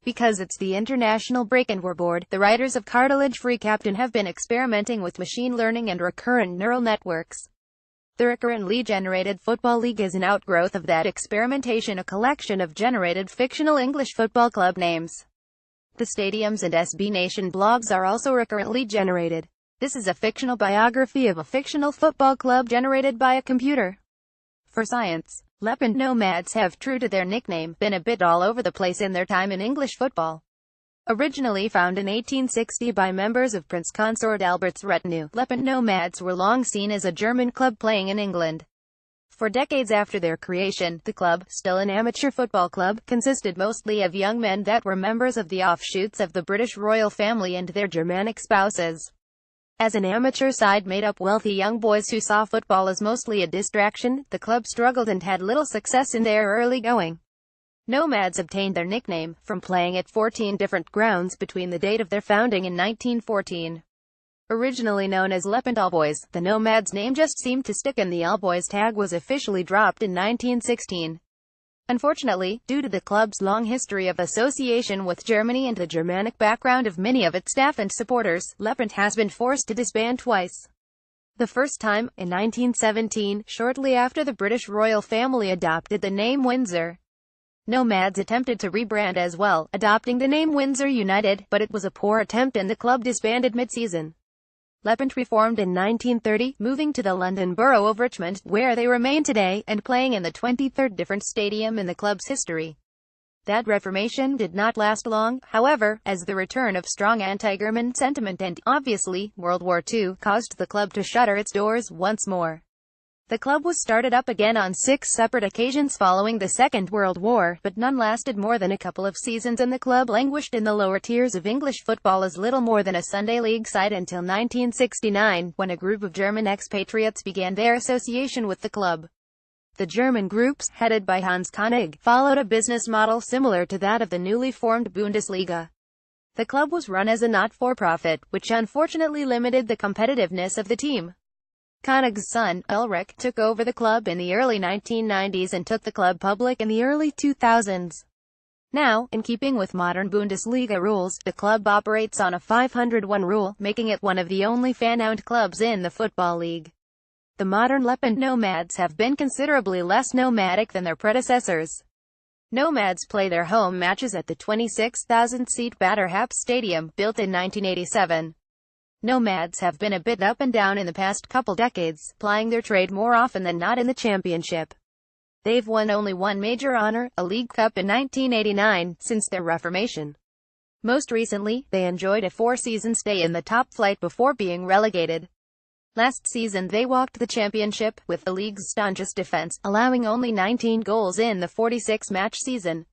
Because it's the international break and we're bored, the writers of Cartilage Free Captain have been experimenting with machine learning and recurrent neural networks. The recurrently generated football league is an outgrowth of that experimentation, a collection of generated fictional English football club names. The stadiums and SB Nation blogs are also recurrently generated. This is a fictional biography of a fictional football club generated by a computer. For science, lefpent nomads have, true to their nickname, been a bit all over the place in their time in English football. Originally found in 1860 by members of Prince Consort Albert's retinue, lefpent nomads were long seen as a German club playing in England. For decades after their creation, the club, still an amateur football club, consisted mostly of young men that were members of the offshoots of the British royal family and their Germanic spouses. As an amateur side made up wealthy young boys who saw football as mostly a distraction, the club struggled and had little success in their early going. Nomads obtained their nickname from playing at 14 different grounds between the date of their founding in 1914. Originally known as lefpent All Boys, the Nomads name just seemed to stick and the All Boys tag was officially dropped in 1916. Unfortunately, due to the club's long history of association with Germany and the Germanic background of many of its staff and supporters, lefpent has been forced to disband twice. The first time, in 1917, shortly after the British royal family adopted the name Windsor. Nomads attempted to rebrand as well, adopting the name Windsor United, but it was a poor attempt and the club disbanded mid-season. Lefpent reformed in 1930, moving to the London borough of Richmond, where they remain today, and playing in the 23rd different stadium in the club's history. That reformation did not last long, however, as the return of strong anti-German sentiment and, obviously, World War II, caused the club to shutter its doors once more. The club was started up again on 6 separate occasions following the Second World War, but none lasted more than a couple of seasons and the club languished in the lower tiers of English football as little more than a Sunday league side until 1969, when a group of German expatriates began their association with the club. The German groups, headed by Hans Koenig, followed a business model similar to that of the newly formed Bundesliga. The club was run as a not-for-profit, which unfortunately limited the competitiveness of the team. Koenig's son, Ulrich, took over the club in the early 1990s and took the club public in the early 2000s. Now, in keeping with modern Bundesliga rules, the club operates on a 501 rule, making it one of the only fan-owned clubs in the Football League. The modern lefpent nomads have been considerably less nomadic than their predecessors. Nomads play their home matches at the 26,000-seat Batterhaps Stadium, built in 1987. Nomads have been a bit up and down in the past couple decades, plying their trade more often than not in the championship. They've won only one major honor, a League Cup in 1989, since their reformation. Most recently, they enjoyed a 4-season stay in the top flight before being relegated. Last season they walked the championship, with the league's staunchest defense, allowing only 19 goals in the 46-match season.